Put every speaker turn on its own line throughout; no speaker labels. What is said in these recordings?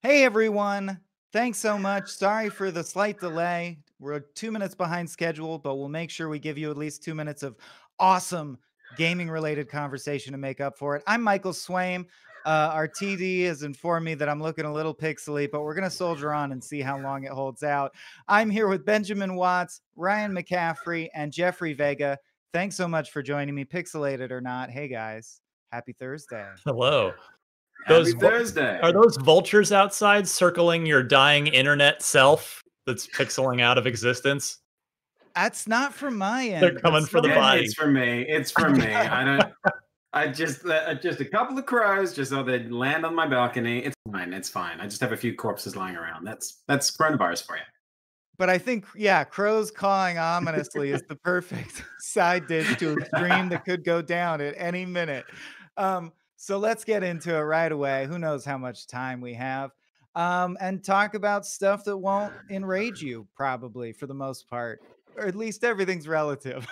Hey everyone. Thanks so much. Sorry for the slight delay. We're 2 minutes behind schedule, but we'll make sure we give you at least 2 minutes of awesome gaming related conversation to make up for it. I'm Michael Swaim. Our TD has informed me that I'm looking a little pixely, but we're going to soldier on and see how long it holds out. I'm here with Benjamin Watts, Ryan McCaffrey, and Jeffrey Vega. Thanks so much for joining me, pixelated or not. Hey guys, happy Thursday.
Hello.
Happy
Those
Thursday.
are those vultures outside circling your dying internet self that's pixeling out of existence?
That's not from my
They're
end, but
coming for the
someone.
body.
It's for me. It's for me. I don't. I just a couple of crows just so they'd land on my balcony. It's fine. It's fine. I just have a few corpses lying around. That's coronavirus for you.
But I think, yeah, crows cawing ominously is the perfect side dish to a stream that could go down at any minute. So let's get into it right away. Who knows how much time we have? And talk about stuff that won't enrage you, probably for the most part, or at least everything's relative.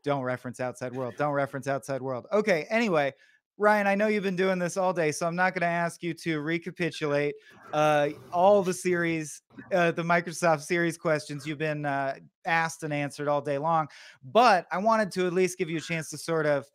Don't reference outside world. Don't reference outside world. Okay. Anyway, Ryan, I know you've been doing this all day, so I'm not going to ask you to recapitulate all the series, the Microsoft series questions you've been asked and answered all day long. But I wanted to at least give you a chance to sort of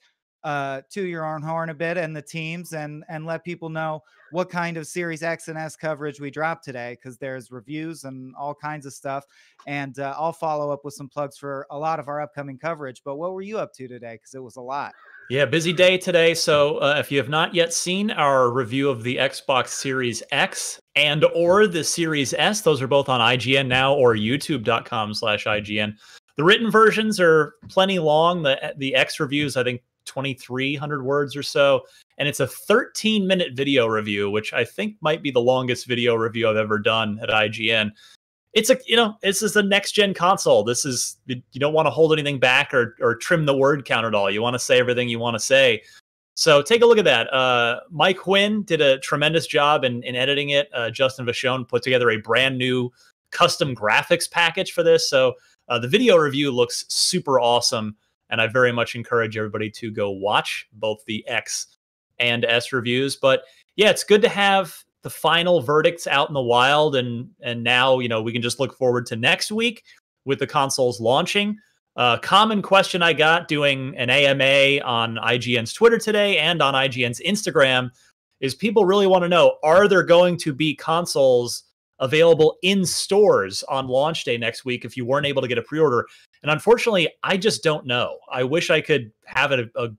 to your own horn a bit and the teams and let people know what kind of Series X and S coverage we dropped today, because there's reviews and all kinds of stuff. And I'll follow up with some plugs for a lot of our upcoming coverage. But what were you up to today? Because it was a lot.
Yeah, busy day today. So if you have not yet seen our review of the Xbox Series X and or the Series S, those are both on IGN now or youtube.com/IGN. The written versions are plenty long. The X reviews, I think 2,300 words or so. And it's a 13-minute video review, which I think might be the longest video review I've ever done at IGN. It's this is the next gen console. This is, you don't want to hold anything back or trim the word count at all. You want to say everything you want to say. So take a look at that. Mike Quinn did a tremendous job in editing it. Justin Vachon put together a brand new custom graphics package for this. So the video review looks super awesome. And I very much encourage everybody to go watch both the X and S reviews. But yeah, it's good to have the final verdicts out in the wild, and now we can just look forward to next week with the consoles launching. Common question I got doing an AMA on IGN's Twitter today and on IGN's Instagram is people really want to know, are there going to be consoles available in stores on launch day next week if you weren't able to get a pre-order? And unfortunately, I just don't know. I wish I could have a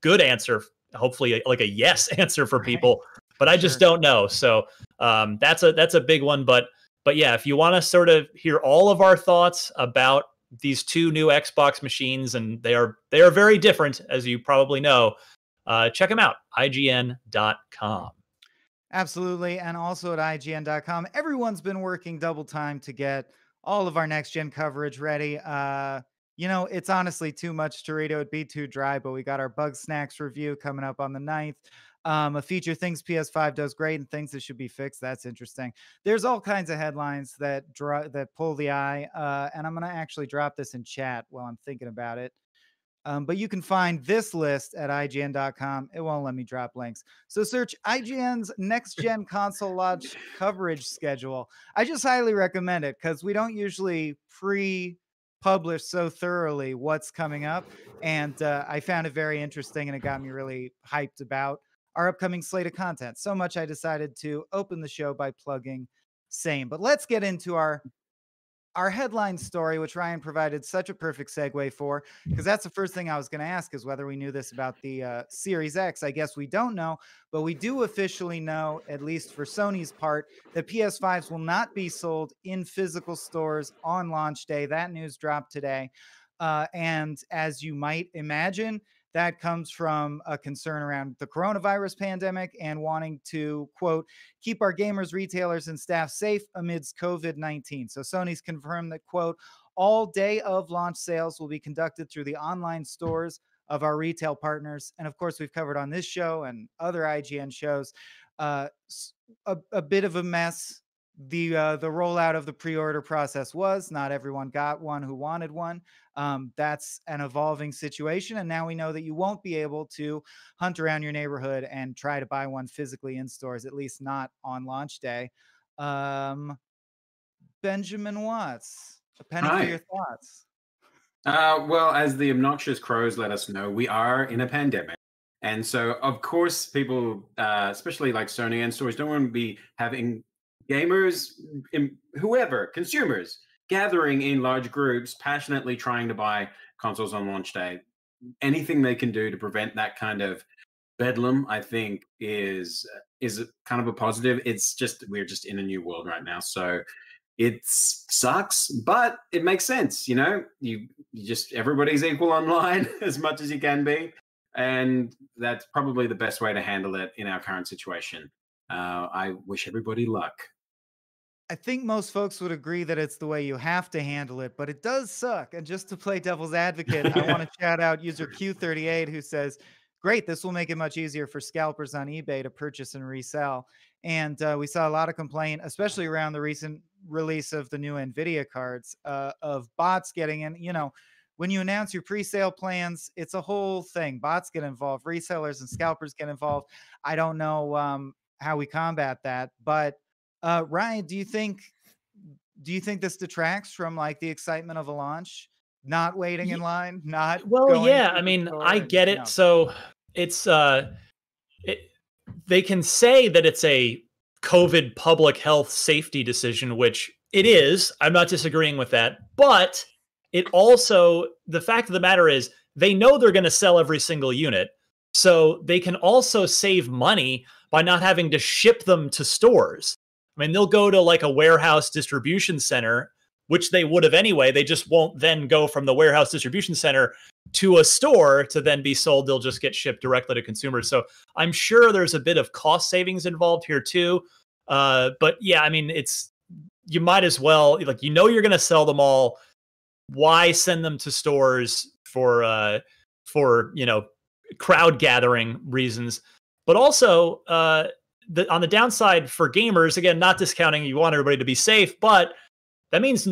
good answer, hopefully like a yes answer for people. But I just don't know. So that's a big one. But yeah, if you want to sort of hear all of our thoughts about these two new Xbox machines, and they are very different, as you probably know, check them out, IGN.com.
Absolutely. And also at IGN.com. Everyone's been working double time to get all of our next gen coverage ready. It's honestly too much to read. It would be too dry, but we got our Bug Snacks review coming up on the 9th. A feature things PS5 does great and things that should be fixed. That's interesting. There's all kinds of headlines that pull the eye. And I'm going to actually drop this in chat while I'm thinking about it. But you can find this list at IGN.com. It won't let me drop links. So search IGN's next gen console launch coverage schedule. I just highly recommend it because we don't usually publish so thoroughly what's coming up. And I found it very interesting, and it got me really hyped about our upcoming slate of content. So much I decided to open the show by plugging same. But let's get into our headline story, which Ryan provided such a perfect segue for, because that's the first thing I was going to ask, is whether we knew this about the Series X. I guess we don't know, but we do officially know, at least for Sony's part, that PS5s will not be sold in physical stores on launch day. That news dropped today. And as you might imagine, that comes from a concern around the coronavirus pandemic and wanting to, quote, keep our gamers, retailers, and staff safe amidst COVID-19. So Sony's confirmed that, quote, all day of launch sales will be conducted through the online stores of our retail partners. And of course, we've covered on this show and other IGN shows a bit of a mess the rollout of the pre-order process was. Not everyone got one who wanted one. That's an evolving situation, and now we know that you won't be able to hunt around your neighborhood and try to buy one physically in stores, at least not on launch day. Um, Benjamin Watts, a penny for your
Hi.
thoughts.
Well, as the obnoxious crows let us know, we are in a pandemic. And so, of course, people, especially like Sony and stores, don't want to be having gamers, whoever, consumers, gathering in large groups, passionately trying to buy consoles on launch day. Anything they can do to prevent that kind of bedlam, I think, is kind of a positive. It's just we're just in a new world right now, so it sucks, but it makes sense. You just everybody's equal online as much as you can be, and that's probably the best way to handle it in our current situation. I wish everybody luck.
I think most folks would agree that it's the way you have to handle it, but it does suck. And just to play devil's advocate, I want to shout out user Q38 who says, "Great, this will make it much easier for scalpers on eBay to purchase and resell." And we saw a lot of complaint, especially around the recent release of the new NVIDIA cards, of bots getting in. When you announce your pre-sale plans, it's a whole thing. Bots get involved, resellers and scalpers get involved. I don't know how we combat that, but Ryan, do you think this detracts from like the excitement of a launch? Not waiting in line, not
Well,
going
yeah,
to
I
the
mean,
store,
I
and
get it. So it's it, they can say that it's a COVID public health safety decision, which it is. I'm not disagreeing with that, but it also the fact of the matter is they know they're going to sell every single unit, so they can also save money by not having to ship them to stores. I mean, they'll go to like a warehouse distribution center, which they would have anyway. They just won't then go from the warehouse distribution center to a store to then be sold. They'll just get shipped directly to consumers. So I'm sure there's a bit of cost savings involved here too. But yeah, I mean, you might as well, like, you're going to sell them all. Why send them to stores for crowd gathering reasons? But also, on the downside for gamers, again, not discounting, you want everybody to be safe, but that means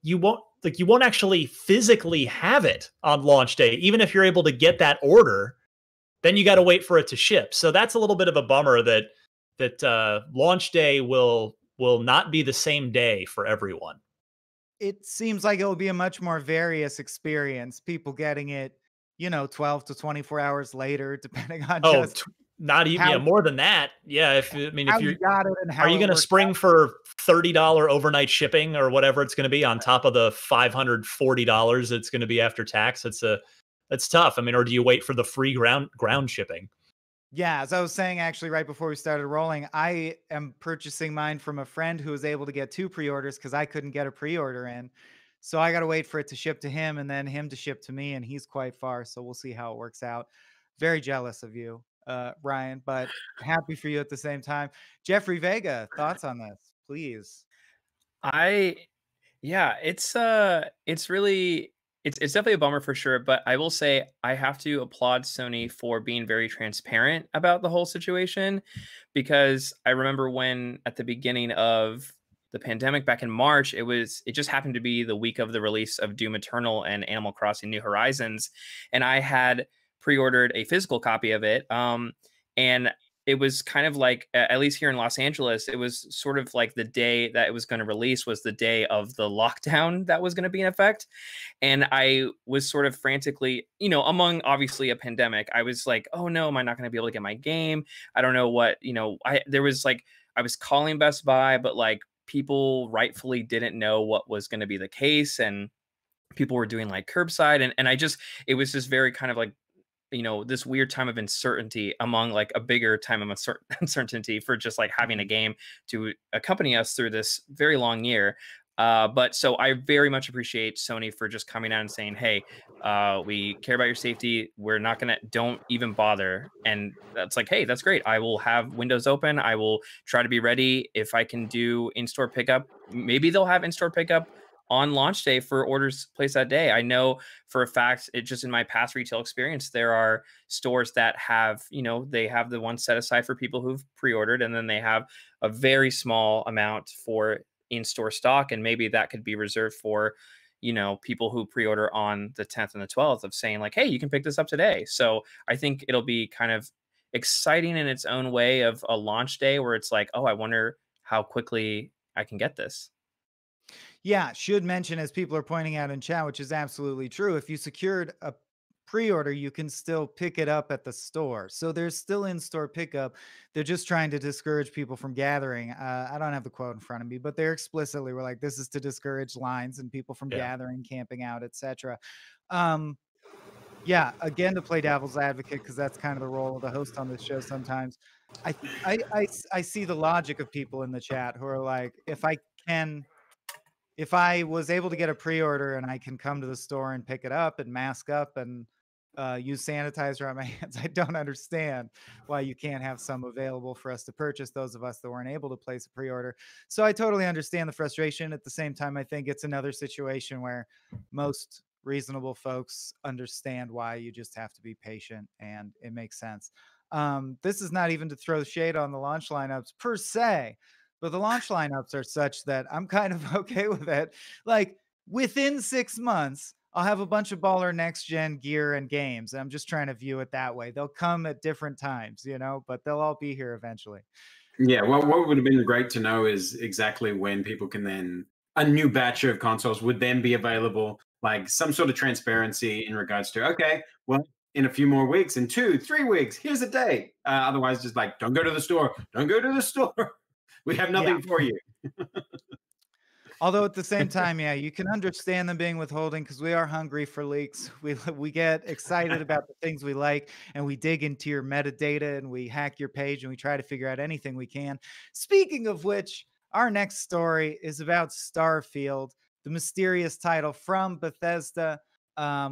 you won't actually physically have it on launch day. Even if you're able to get that order, then you got to wait for it to ship. So that's a little bit of a bummer that launch day will not be the same day for everyone.
it seems like it'll be a much more various experience. People getting it, 12 to 24 hours later, depending on
Oh,
just
not even,
how
yeah, more than that. Yeah, if
how you
you're
got it and
are
how
you
it
going to
worked
spring
out.
for $30 overnight shipping or whatever it's going to be on top of the $540 it's going to be after tax? It's tough. I mean, or do you wait for the free ground shipping?
Yeah, as I was saying actually right before we started rolling, I am purchasing mine from a friend who was able to get two pre-orders because I couldn't get a pre-order in. So I got to wait for it to ship to him and then him to ship to me, and he's quite far. So we'll see how it works out. Very jealous of you, Ryan, but happy for you at the same time. Jeffrey Vega, thoughts on this, please?
I Yeah, it's really it's definitely a bummer for sure, but I will say I have to applaud Sony for being very transparent about the whole situation because I remember when at the beginning of the pandemic back in March, it just happened to be the week of the release of Doom Eternal and Animal Crossing New Horizons, and I had pre-ordered a physical copy of it. And it was kind of like, at least here in Los Angeles, it was sort of like the day that it was going to release was the day of the lockdown that was going to be in effect. And I was sort of frantically, among obviously a pandemic, I was like, oh no, am I not going to be able to get my game? I don't know what, I was calling Best Buy, but like people rightfully didn't know what was going to be the case. And people were doing like curbside. And it was just very kind of like, this weird time of uncertainty among like a bigger time of uncertainty for just like having a game to accompany us through this very long year. But so I very much appreciate Sony for just coming out and saying, hey, we care about your safety. We're not going to, don't even bother. And that's like, hey, that's great. I will have windows open. I will try to be ready. If I can do in-store pickup, maybe they'll have in-store pickup on launch day for orders placed that day. I know for a fact, it just in my past retail experience, there are stores that have, they have the one set aside for people who've pre-ordered, and then they have a very small amount for in-store stock, and maybe that could be reserved for people who pre-order on the 10th and the 12th, of saying like, hey, you can pick this up today. So I think it'll be kind of exciting in its own way of a launch day where it's like, oh, I wonder how quickly I can get this.
Yeah, should mention, as people are pointing out in chat, which is absolutely true, if you secured a pre-order, you can still pick it up at the store. So there's still in-store pickup. They're just trying to discourage people from gathering. I don't have the quote in front of me, but they're explicitly were like, this is to discourage lines and people from
Yeah.
gathering, camping out, etc. Yeah, again, to play devil's advocate, because that's kind of the role of the host on this show sometimes. I see the logic of people in the chat who are like, if I was able to get a pre-order and I can come to the store and pick it up and mask up and use sanitizer on my hands, I don't understand why you can't have some available for us to purchase, those of us that weren't able to place a pre-order. So I totally understand the frustration. At the same time, I think it's another situation where most reasonable folks understand why you just have to be patient, and it makes sense. This is not even to throw shade on the launch lineups per se, but the launch lineups are such that I'm kind of okay with it. Like within 6 months, I'll have a bunch of baller next gen gear and games. I'm just trying to view it that way. They'll come at different times, but they'll all be here eventually.
Yeah, well, what would have been great to know is exactly when people can then, a new batch of consoles would then be available, like some sort of transparency in regards to, okay, well, in a few more weeks, in 2, 3 weeks, here's a date. Otherwise, just like, don't go to the store. Don't go to the store. We have nothing for you.
Although at the same time, yeah, you can understand them being withholding because we are hungry for leaks. We get excited about the things we like, and we dig into your metadata and we hack your page and we try to figure out anything we can. Speaking of which, our next story is about Starfield, the mysterious title from Bethesda,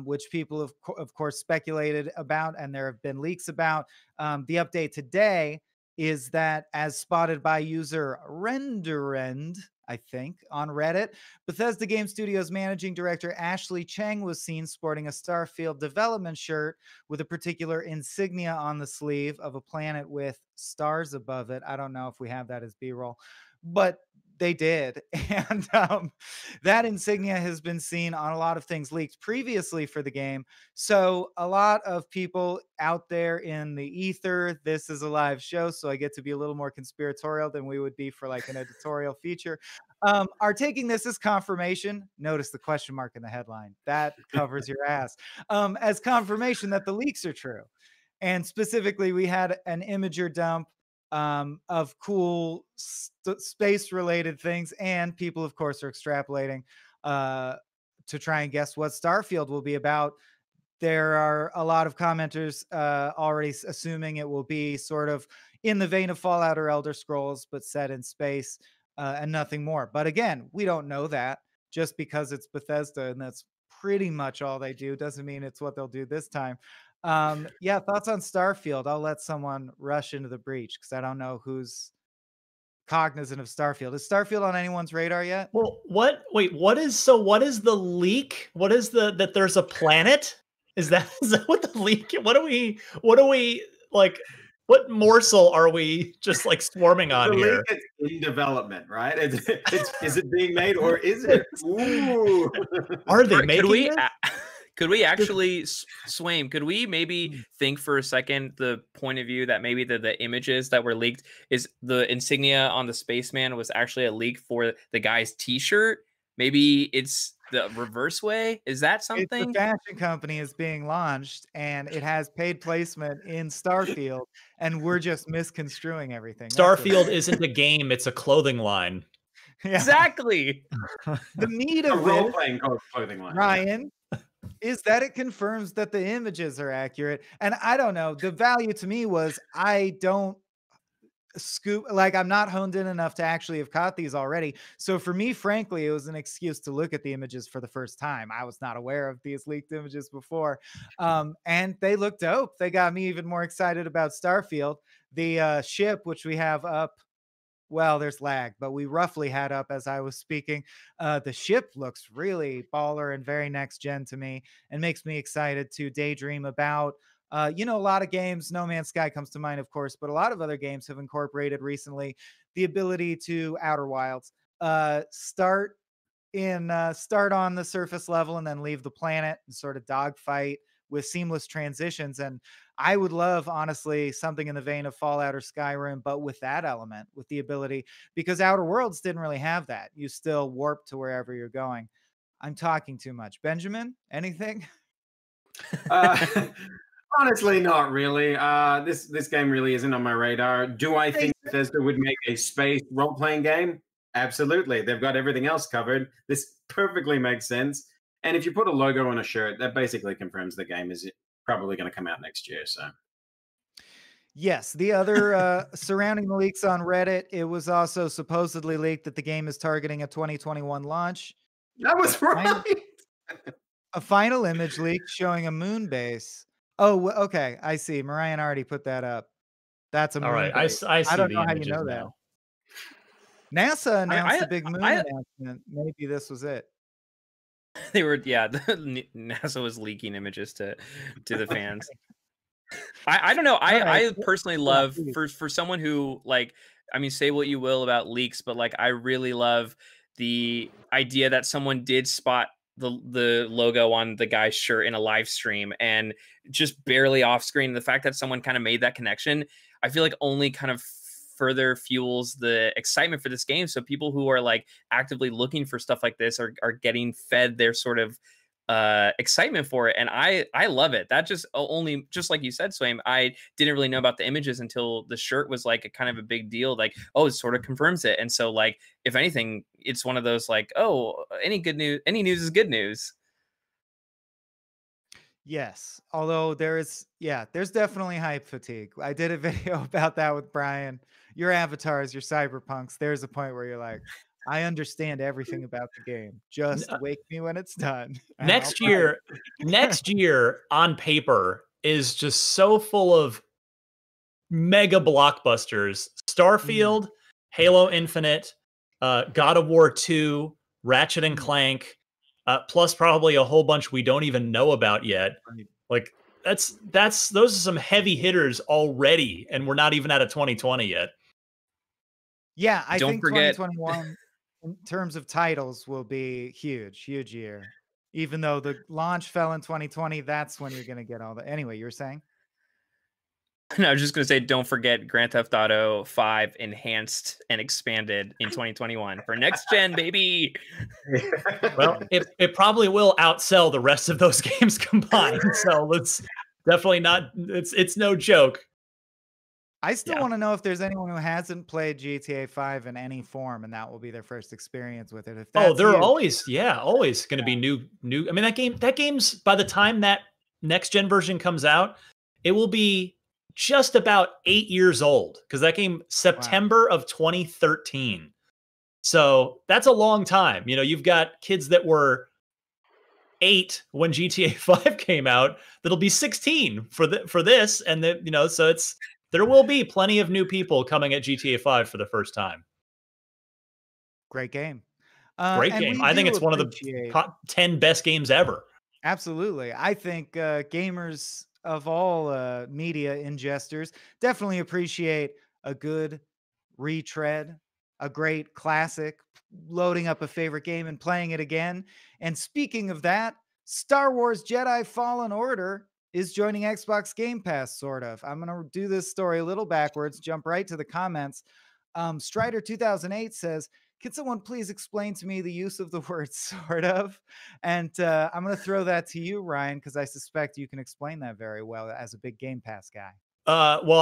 which people have, of course, speculated about, and there have been leaks about. The update today is that, as spotted by user Renderend, I think, on Reddit, Bethesda Game Studios managing director Ashley Cheng was seen sporting a Starfield development shirt with a particular insignia on the sleeve of a planet with stars above it. I don't know if we have that as B-roll, but they did. And that insignia has been seen on a lot of things leaked previously for the game. So a lot of people out there in the ether, this is a live show, so I get to be a little more conspiratorial than we would be for like an editorial feature, are taking this as confirmation. Notice the question mark in the headline. That covers your ass. As confirmation that the leaks are true. And specifically, we had an imager dump of cool space-related things, and people, of course, are extrapolating to try and guess what Starfield will be about. There are a lot of commenters already assuming it will be sort of in the vein of Fallout or Elder Scrolls, but set in space and nothing more. But again, we don't know that. Just because it's Bethesda and that's pretty much all they do doesn't mean it's what they'll do this time. Yeah, thoughts on Starfield? I'll let someone rush into the breach because I don't know who's cognizant of Starfield. Is Starfield on anyone's radar yet?
Well, what is the leak? What is that there's a planet? Is that what the leak? What are we like? What morsel are we just like swarming on here?
It's in development, right? Is it being made or is it? Ooh.
Are they making it?
Could we actually, Swaim, could we maybe think for a second the point of view that maybe the images that were leaked is the insignia on the spaceman was actually a leak for the guy's t-shirt? Maybe it's the reverse way. Is that something?
It's a fashion company is being launched and it has paid placement in Starfield, and we're just misconstruing everything.
Starfield isn't a game, it's a clothing line.
Yeah.
Exactly.
The need of
role-playing clothing line,
Ryan, is that it confirms that the images are accurate. And I don't know. The value to me was I don't I'm not honed in enough to actually have caught these already. So for me, frankly, it was an excuse to look at the images for the first time. I was not aware of these leaked images before. And they look dope. They got me even more excited about Starfield. The ship, which we have up well, there's lag, but we roughly had up as I was speaking. The ship looks really baller and very next gen to me, and makes me excited to daydream about. A lot of games, No Man's Sky comes to mind, of course, but a lot of other games have incorporated recently the ability to Outer Wilds start on the surface level and then leave the planet and sort of dogfight with seamless transitions. And I would love, honestly, something in the vein of Fallout or Skyrim, but with that element, with the ability, because Outer Worlds didn't really have that. You still warp to wherever you're going. I'm talking too much. Benjamin, anything?
Uh, honestly, not really. This game really isn't on my radar. Do I think Bethesda would make a space role playing game? Absolutely. They've got everything else covered. This perfectly makes sense. And if you put a logo on a shirt, that basically confirms the game is probably going to come out next year. So
Yes, the other surrounding the leaks on Reddit, it was also supposedly leaked that the game is targeting a 2021 launch.
that was right.
A final image leak showing a moon base. Oh, okay. I see. Mariah already put that up. That's a moon
All right,
base.
I see
don't
the
know how you
images
know
now.
that. NASA announced
I
the big moon
I
announcement. Maybe this was it.
they were yeah, NASA was leaking images to the fans. I don't know.
All right.
I personally
Yeah,
love
please.
for someone who like I mean say what you will about leaks, but like I really love the idea that someone did spot the logo on the guy's shirt in a live stream and just barely off screen. The fact that someone kind of made that connection, I feel like only kind of further fuels the excitement for this game. So people who are like actively looking for stuff like this are getting fed their sort of excitement for it, and I love it. That just only just like you said, Swaim, I didn't really know about the images until the shirt was like a kind of a big deal. Like, oh, it sort of confirms it. And so like if anything, it's one of those like, oh, any news is good news.
Yes. Although there's definitely hype fatigue. I did a video about that with Brian. Your avatars, your cyberpunks, there's a point where you're like, I understand everything about the game. Just wake me when it's done. and I'll
Next
play it."
next year on paper is just so full of mega blockbusters. Starfield, Halo Infinite, God of War 2, Ratchet and Clank, plus probably a whole bunch we don't even know about yet.
Right.
Like those are some heavy hitters already, and we're not even out of 2020 yet.
Yeah, I
Don't
think
forget
2021 in terms of titles will be huge, huge year. Even though the launch fell in 2020, that's when you're going to get all the. Anyway, you were saying?
No, I was just gonna say, don't forget Grand Theft Auto 5 enhanced and expanded in 2021 for next gen, baby.
Well, it probably will outsell the rest of those games combined. So let's definitely not. It's no joke.
I still
Yeah.
want to know if there's anyone who hasn't played GTA 5 in any form, and that will be their first experience with it. If
Oh,
that's
there are
you,
always going to be new. I mean, that game's by the time that next gen version comes out, it will be just about 8 years old because that game September of 2013. So that's a long time. You know, you've got kids that were 8 when GTA 5 came out that'll be 16 for this, and so there will be plenty of new people coming at GTA 5 for the first time.
great game.
Great
And
game.
we
I think
do
it's one of the
appreciate.
top 10 best games ever.
Absolutely. I think gamers of all media ingesters definitely appreciate a good retread, a great classic, loading up a favorite game and playing it again. And speaking of that, Star Wars Jedi Fallen Order is joining Xbox Game Pass, sort of. I'm going to do this story a little backwards, jump right to the comments. Strider 2008 says, can someone please explain to me the use of the word sort of? And I'm going to throw that to you, Ryan, because I suspect you can explain that very well as a big Game Pass guy.
Well,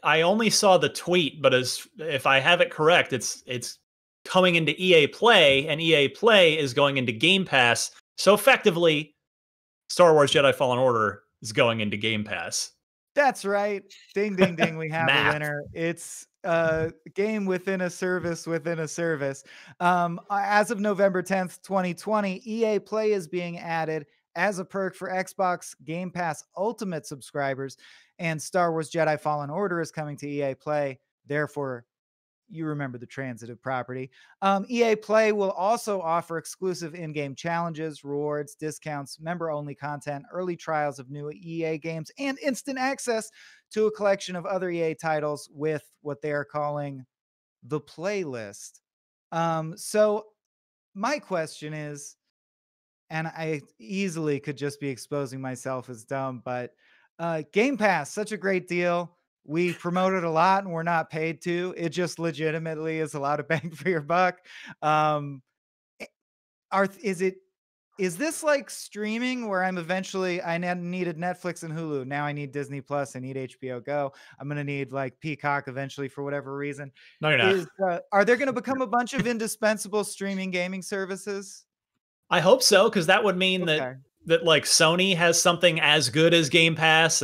I only saw the tweet, but if I have it correct, it's coming into EA Play, and EA Play is going into Game Pass. So effectively, Star Wars Jedi Fallen Order is going into Game Pass.
That's right. Ding, ding, ding. We have a winner. It's a game within a service within a service. As of November 10th, 2020, EA Play is being added as a perk for Xbox Game Pass Ultimate subscribers, and Star Wars Jedi Fallen Order is coming to EA Play. Therefore, you remember the transitive property. EA Play will also offer exclusive in-game challenges, rewards, discounts, member-only content, early trials of new EA games, and instant access to a collection of other EA titles with what they are calling the playlist. So my question is, and I easily could just be exposing myself as dumb, but Game Pass, such a great deal. We promote it a lot and we're not paid to. It just legitimately is a lot of bang for your buck. Um, eh, is this like streaming where I'm eventually needed Netflix and Hulu. Now I need Disney Plus, I need HBO Go. I'm gonna need like Peacock eventually for whatever reason.
No, you're not.
Are there gonna become a bunch of indispensable streaming gaming services?
I hope so, because that would mean
Okay.
that like Sony has something as good as Game Pass,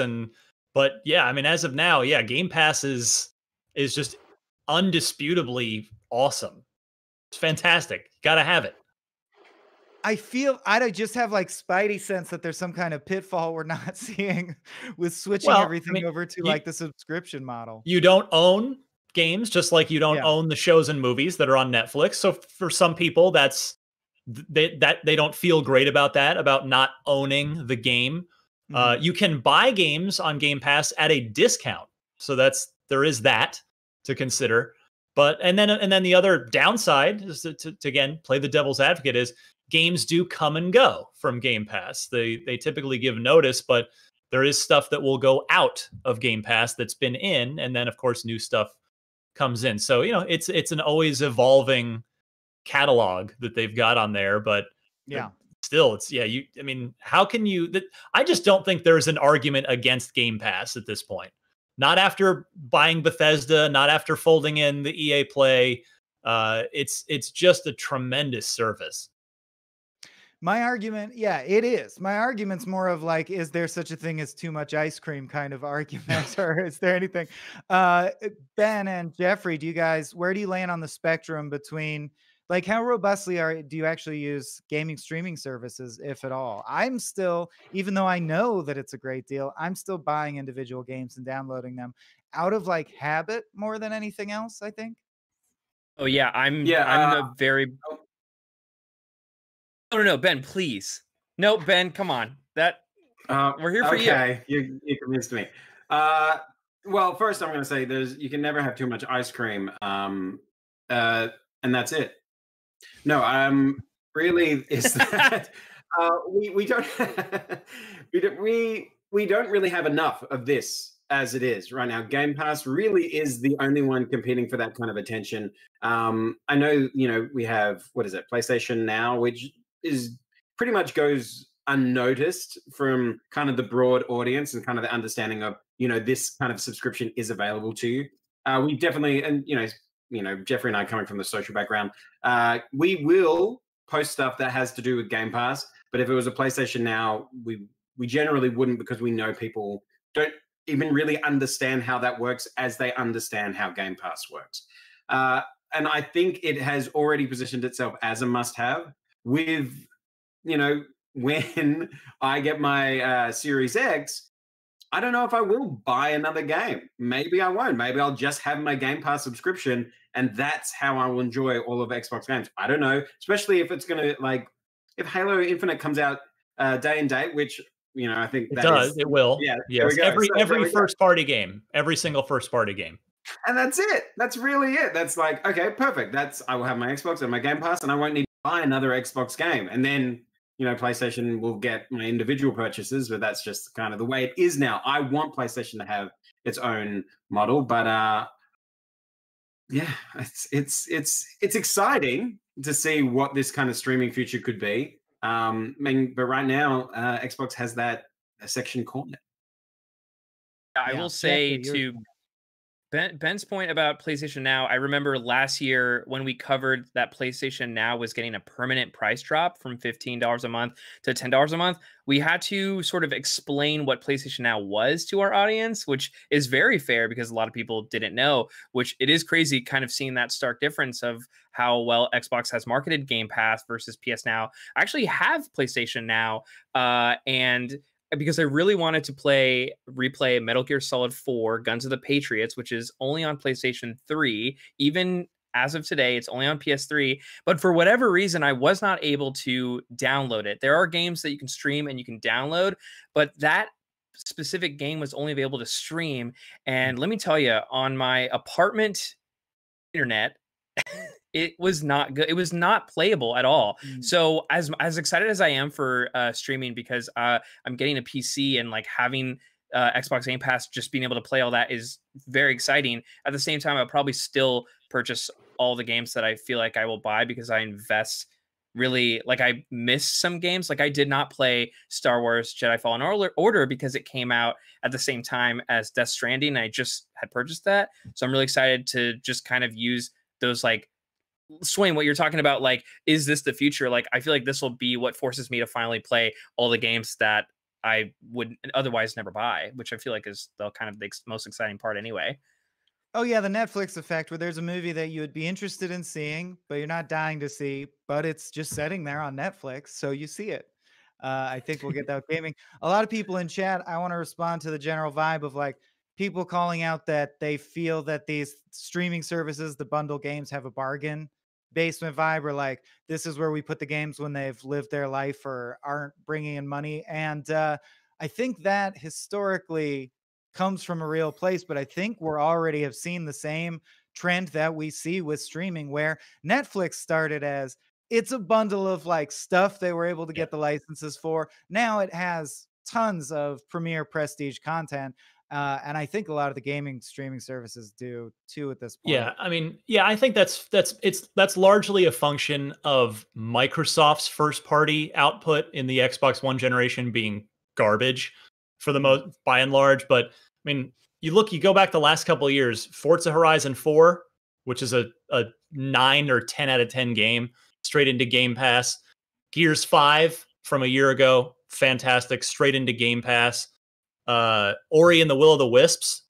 but yeah, I mean, as of now, yeah, Game Pass is just undisputably awesome. It's fantastic. Gotta have it.
I feel I just have like spidey sense that there's some kind of pitfall we're not seeing with switching
Well, I
everything
mean,
over to
you
like the subscription model.
you don't own games, just like you don't
Yeah.
own the shows and movies that are on Netflix. So for some people, they don't feel great about that, about not owning the game. You can buy games on Game Pass at a discount, so there is that to consider. But and then the other downside is to again play the devil's advocate is games do come and go from Game Pass. They typically give notice, but there is stuff that will go out of Game Pass that's been in, and then of course new stuff comes in. So it's an always evolving catalog that they've got on there, but
Yeah.
still I mean, how can you I just don't think there's an argument against Game Pass at this point. Not after buying Bethesda, not after folding in the EA Play. It's just a tremendous service.
My argument, yeah, it is. My argument's more of like, is there such a thing as too much ice cream kind of argument, or is there anything? Ben and Jeffrey, where do you land on the spectrum between like how robustly do you actually use gaming streaming services, if at all? I'm still, even though I know that it's a great deal, I'm still buying individual games and downloading them out of like habit more than anything else, I think.
Oh yeah, I'm a very No, Ben, please. No, Ben, come on. We're here for you.
Okay, you convinced me. Well, first I'm going to say you can never have too much ice cream, and that's it. No, really is that we don't we don't really have enough of this as it is right now. Game Pass really is the only one competing for that kind of attention. I know we have PlayStation Now, which is pretty much goes unnoticed from kind of the broad audience and kind of the understanding of this kind of subscription is available to you. We definitely, and Jeffrey and I coming from the social background, we will post stuff that has to do with Game Pass. But if it was a PlayStation Now, we generally wouldn't, because we know people don't even really understand how that works as they understand how Game Pass works. And I think it has already positioned itself as a must-have. With when I get my Series X, I don't know if I will buy another game. Maybe I won't. Maybe I'll just have my Game Pass subscription, and that's how I will enjoy all of Xbox games. I don't know, especially if it's going to, if Halo Infinite comes out day and date, which, I think
it does. It will.
Yeah.
Yes. Every first-party game, every single first-party game.
And that's it. That's really it. That's like, okay, perfect. I will have my Xbox and my Game Pass, and I won't need to buy another Xbox game. And then PlayStation will get my individual purchases, but that's just kind of the way it is now. I want PlayStation to have its own model, but yeah, it's exciting to see what this kind of streaming future could be. But right now, Xbox has that section cornered.
I will say to Ben's point about PlayStation Now, I remember last year when we covered that PlayStation Now was getting a permanent price drop from $15 a month to $10 a month. We had to sort of explain what PlayStation Now was to our audience, which is very fair because a lot of people didn't know, which it is crazy kind of seeing that stark difference of how well Xbox has marketed Game Pass versus PS Now. I actually have PlayStation Now, and because I really wanted to replay Metal Gear Solid 4 Guns of the Patriots, which is only on PlayStation 3. Even as of today, it's only on PS3. But for whatever reason, I was not able to download it. There are games that you can stream and you can download, but that specific game was only available to stream. And let me tell you, on my apartment internet, it was not good. It was not playable at all. So as excited as I am for streaming, because I'm getting a PC and like having Xbox Game Pass, just being able to play all that is very exciting. At the same time, I'll probably still purchase all the games that I feel like I will buy, because I invest really, like, I miss some games. Like, I did not play Star Wars Jedi Fallen Order because it came out at the same time as Death Stranding. I just had purchased that. So I'm really excited to just kind of use those, like, Swain, what you're talking about, like, is this the future? Like, I feel like this will be what forces me to finally play all the games that I would otherwise never buy, which I feel like is the kind of the most exciting part anyway.
Oh yeah, the Netflix effect, where there's a movie that you would be interested in seeing, but you're not dying to see, but it's just sitting there on Netflix, so you see it. I think we'll get that with gaming. A lot of people in chat, I want to respond to the general vibe of like people calling out that they feel that these streaming services, the bundle games, have a bargain basement vibe, or like this is where we put the games when they've lived their life or aren't bringing in money. And I think that historically comes from a real place, but I think we're already have seen the same trend that we see with streaming, where Netflix started as it's a bundle of like stuff they were able to get the licenses for. Now it has tons of premier prestige content. And I think a lot of the gaming streaming services do too at this point.
Yeah, I mean, yeah, I think that's largely a function of Microsoft's first party output in the Xbox One generation being garbage for the most, by and large. But I mean, you go back the last couple of years, Forza Horizon 4, which is a 9 or 10 out of 10 game, straight into Game Pass. Gears 5 from a year ago, fantastic, straight into Game Pass. Ori and the Will of the Wisps,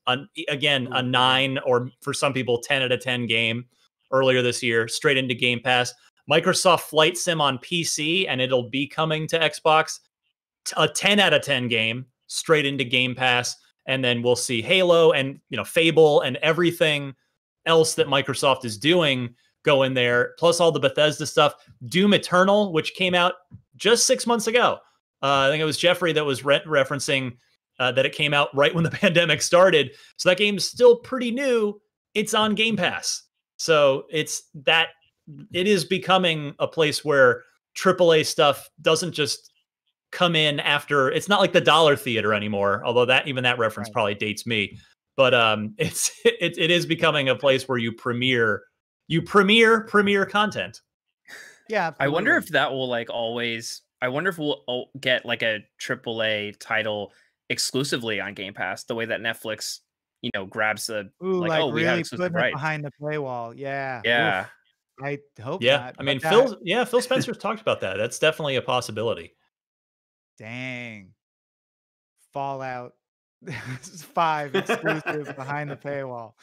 again, a 9, or for some people 10 out of 10 game earlier this year, straight into Game Pass. Microsoft Flight Sim on PC, and it'll be coming to Xbox, a 10 out of 10 game, straight into Game Pass. And then we'll see Halo and, you know, Fable and everything else that Microsoft is doing go in there, plus all the Bethesda stuff. Doom Eternal, which came out just 6 months ago. I think it was Jeffrey that was referencing that it came out right when the pandemic started. So that game's still pretty new. It's on Game Pass. So it is becoming a place where AAA stuff doesn't just come in after. It's not like the Dollar Theater anymore, although that reference probably dates me. But it is becoming a place where you premiere content.
Yeah, absolutely.
I wonder if that will I wonder if we'll get like a AAA title exclusively on Game Pass, the way that Netflix, you know, grabs the
we
have
really
exclusive
putting it
rights
behind the paywall. Yeah.
Yeah.
Oof. I hope
Yeah.
not.
I mean,
but
Phil Spencer's talked about that. That's definitely a possibility.
Dang. Fallout 5 exclusive behind the paywall.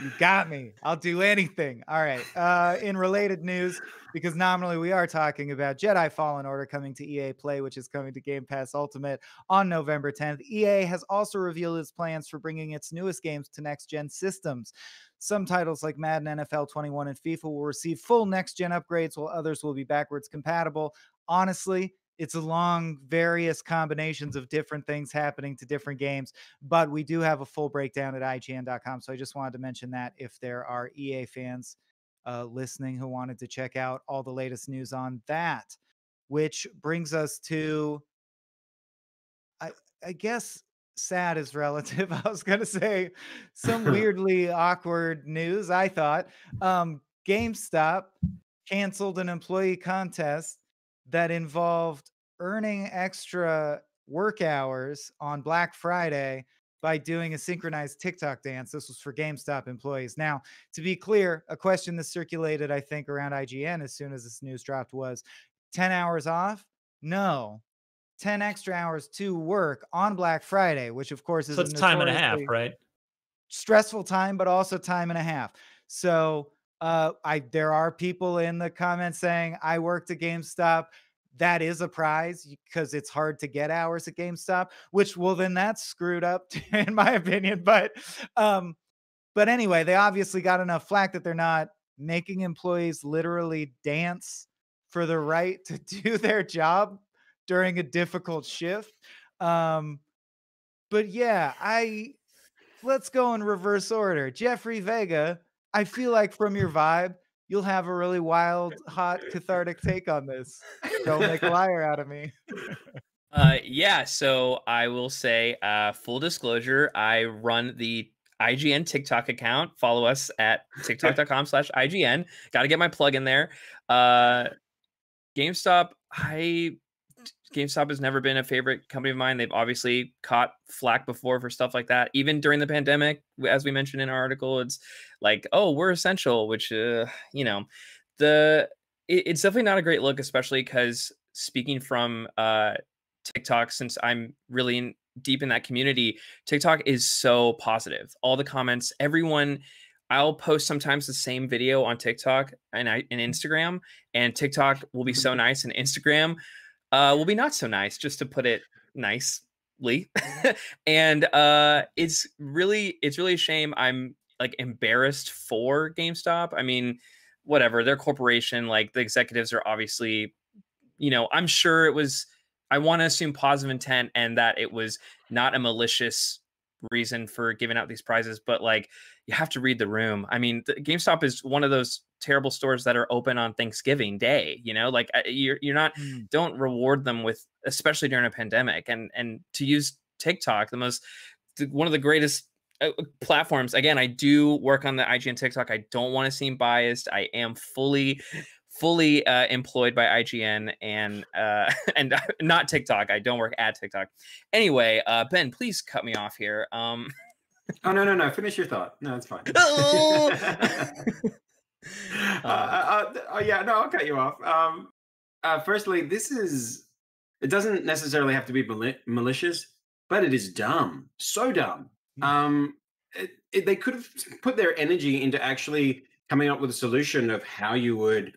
You got me. I'll do anything. All right. In related news, because nominally we are talking about Jedi Fallen Order coming to EA Play, which is coming to Game Pass Ultimate on November 10th. EA has also revealed its plans for bringing its newest games to next-gen systems. Some titles like Madden, NFL 21, and FIFA will receive full next-gen upgrades, while others will be backwards compatible. Honestly, it's a long, various combinations of different things happening to different games, but we do have a full breakdown at IGN.com. So I just wanted to mention that if there are EA fans listening who wanted to check out all the latest news on that, which brings us to, I guess, sad is relative. I was going to say some weirdly awkward news. I thought GameStop canceled an employee contest that involved earning extra work hours on Black Friday by doing a synchronized TikTok dance. This was for GameStop employees. Now, to be clear, a question that circulated, I think, around IGN as soon as this news dropped was 10 hours off? No. 10 extra hours to work on Black Friday, which of course is
So it's time and a half, right?
Stressful time, but also time and a half. So there are people in the comments saying I worked at GameStop. that is a prize because it's hard to get hours at GameStop, which, well, then that's screwed up in my opinion. But anyway, they obviously got enough flack that they're not making employees literally dance for the right to do their job during a difficult shift. But yeah, let's go in reverse order. Jeffrey Vega, I feel like from your vibe, you'll have a really wild, hot, cathartic take on this. Don't make a liar out of me.
Yeah, so I will say, full disclosure, I run the IGN TikTok account. Follow us at tiktok.com/IGN. Got to get my plug in there. GameStop, GameStop has never been a favorite company of mine. They've obviously caught flack before for stuff like that. Even during the pandemic, as we mentioned in our article, it's like, oh, we're essential, which, you know, it's definitely not a great look, especially because speaking from TikTok, since I'm really deep in that community, TikTok is so positive. All the comments, everyone, I'll post sometimes the same video on TikTok and Instagram, and TikTok will be so nice, and Instagram will be not so nice, just to put it nicely. And it's really a shame. I'm like embarrassed for GameStop. I mean, whatever, they're a corporation, like the executives are obviously, you know, I'm sure it was, I want to assume positive intent and that it was not a malicious reason for giving out these prizes, but like, you have to read the room. I mean, GameStop is one of those terrible stores that are open on Thanksgiving Day, you know, like you're not, don't reward them with, especially during a pandemic, and to use TikTok, one of the greatest platforms. Again, I do work on the IGN TikTok. I don't want to seem biased. I am fully employed by IGN and not TikTok. I don't work at TikTok. Anyway, Ben, please cut me off here.
Oh, no. Finish your thought. No, it's fine. Yeah, no, I'll cut you off. Firstly, it doesn't necessarily have to be malicious, but it is dumb. So dumb. They could have put their energy into actually coming up with a solution of how you would,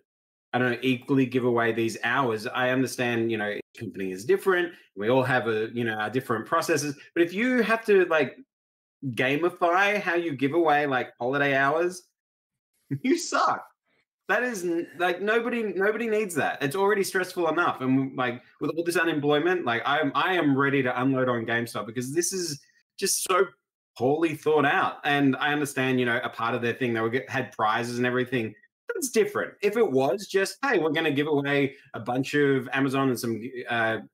I don't know, equally give away these hours. I understand, you know, each company is different. We all have our different processes. But if you have to like gamify how you give away like holiday hours, you suck. That is like nobody needs that. It's already stressful enough, and like with all this unemployment, like I am ready to unload on GameStop because this is just so poorly thought out. And I understand, you know, a part of their thing they had prizes and everything. That's different. If it was just, hey, we're going to give away a bunch of Amazon and some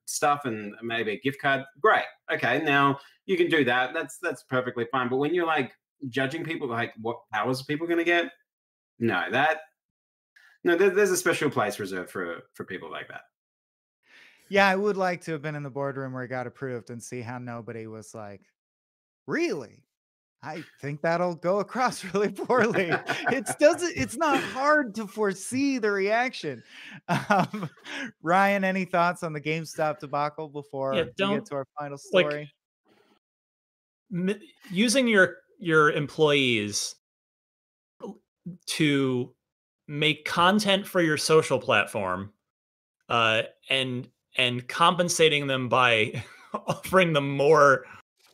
stuff and maybe a gift card, great. Okay, now you can do that. That's perfectly fine. But when you're like judging people, like what hours are people going to get? No, there's a special place reserved for people like that.
Yeah, I would like to have been in the boardroom where it got approved and see how nobody was like, really? I think that'll go across really poorly. It's not hard to foresee the reaction. Ryan, any thoughts on the GameStop debacle before we get to our final story?
Like, using your employees to make content for your social platform, and compensating them by offering them more,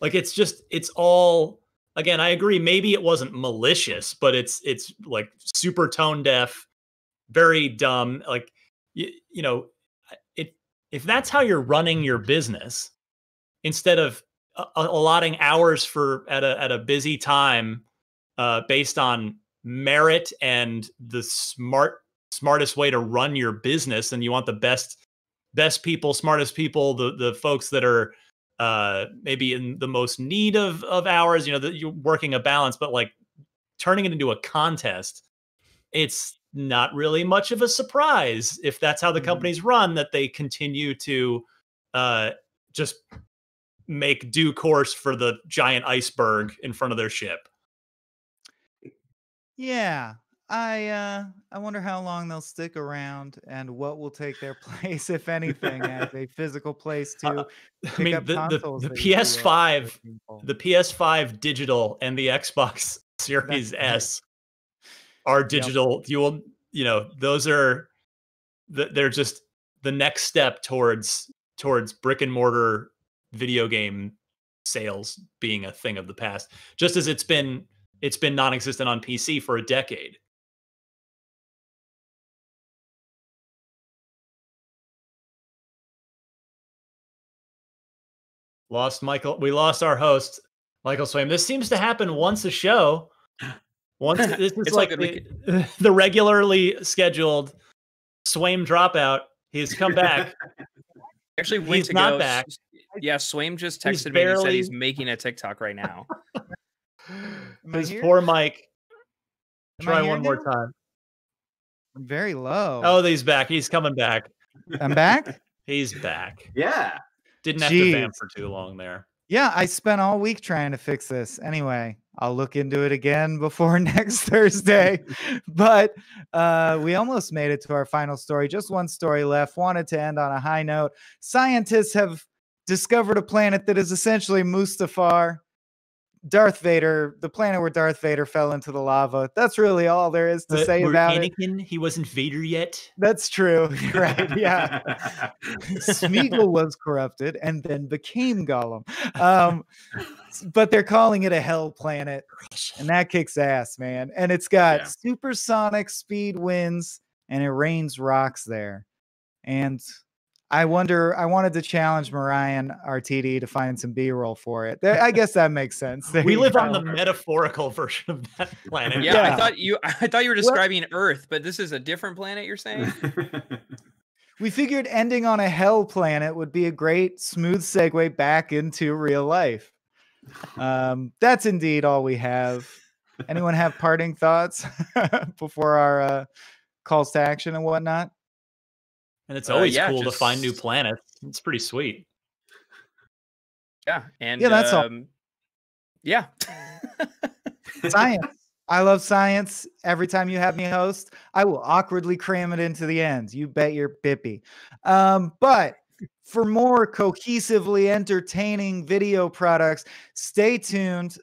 like it's all, again, I agree, maybe it wasn't malicious, but it's like super tone deaf, very dumb. Like you know, if that's how you're running your business, instead of allotting hours at a busy time based on merit and the smartest way to run your business, and you want the best people, smartest people, the folks that are maybe in the most need of hours, you know, that you're working a balance, but like turning it into a contest, it's not really much of a surprise if that's how the companies run, that they continue to just make due course for the giant iceberg in front of their ship.
Yeah. I wonder how long they'll stick around and what will take their place, if anything, as a physical place to
I mean,
pick up consoles.
the PS5, the PS5 digital and the Xbox Series S are digital. You know, those are, they're just the next step towards brick and mortar video game sales being a thing of the past, just as it's been non-existent on PC for a decade. Lost Michael. We lost our host, Michael Swaim. This seems to happen once a show. Once this is like the regularly scheduled Swaim dropout. He's come back.
Actually,
he's not back.
Yeah, Swaim just texted me and he said he's making a TikTok right now.
His poor Mike. Try one more time.
I'm very low.
Oh, he's back. He's coming back.
I'm back?
He's back.
Yeah.
Didn't have to vamp for too long there.
Yeah, I spent all week trying to fix this. Anyway, I'll look into it again before next Thursday. But we almost made it to our final story. Just one story left. Wanted to end on a high note. Scientists have discovered a planet that is essentially Mustafar. Darth Vader, the planet where Darth Vader fell into the lava. That's really all there is to say about
Anakin, he wasn't Vader yet.
That's true. You're right. Yeah. Smeagol was corrupted and then became Gollum. But they're calling it a hell planet. And that kicks ass, man. And it's got supersonic speed winds and it rains rocks there. And I wanted to challenge Mariah RTD to find some B-roll for it. I guess that makes sense.
We live on the metaphorical version of that planet.
Yeah. I thought you were describing Earth, but this is a different planet you're saying?
We figured ending on a hell planet would be a great smooth segue back into real life. That's indeed all we have. Anyone have parting thoughts before our calls to action and whatnot?
And it's always cool to find new planets. It's pretty sweet.
Yeah. And
that's all.
Yeah.
Science. I love science. Every time you have me host, I will awkwardly cram it into the end. You bet your bippy. But for more cohesively entertaining video products, stay tuned.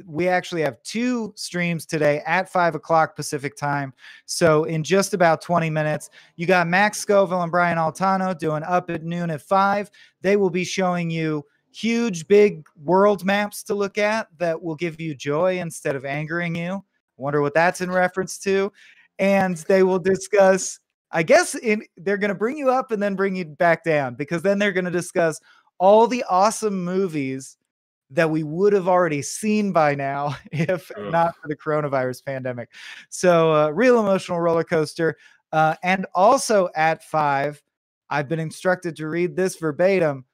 We actually have 2 streams today at 5 o'clock Pacific time. So in just about 20 minutes, you got Max Scoville and Brian Altano doing Up at Noon at 5. They will be showing you huge, big world maps to look at that will give you joy instead of angering you. Wonder what that's in reference to. And they will discuss, I guess they're going to bring you up and then bring you back down, because then they're going to discuss all the awesome movies that we would have already seen by now if not for the coronavirus pandemic. So real emotional roller coaster. And also at 5, I've been instructed to read this verbatim.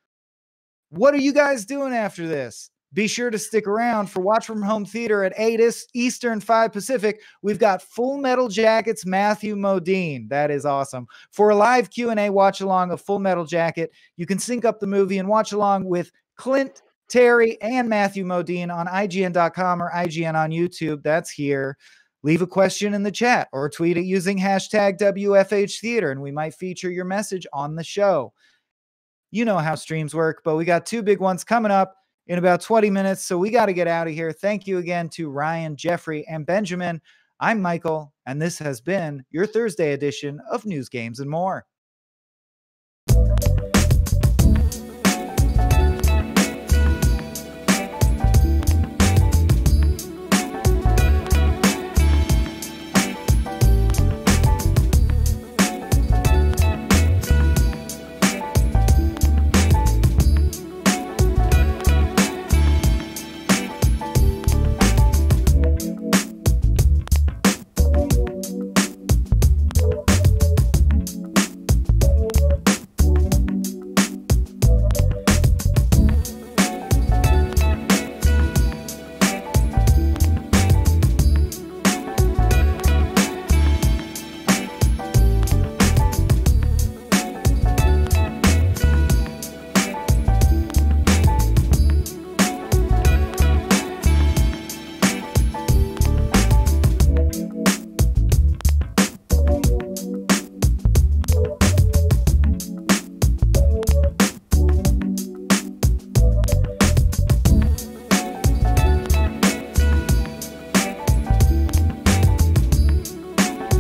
What are you guys doing after this? Be sure to stick around for Watch From Home Theater at 8 Eastern, 5 Pacific. We've got Full Metal Jacket's Matthew Modine. That is awesome. For a live Q&A watch along of Full Metal Jacket, you can sync up the movie and watch along with Clint, Terry, and Matthew Modine on IGN.com or IGN on YouTube. That's here. Leave a question in the chat or tweet it using hashtag WFH Theater, and we might feature your message on the show. You know how streams work, but we got 2 big ones coming up in about 20 minutes, so we got to get out of here. Thank you again to Ryan, Jeffrey, and Benjamin. I'm Michael, and this has been your Thursday edition of News, Games, and More.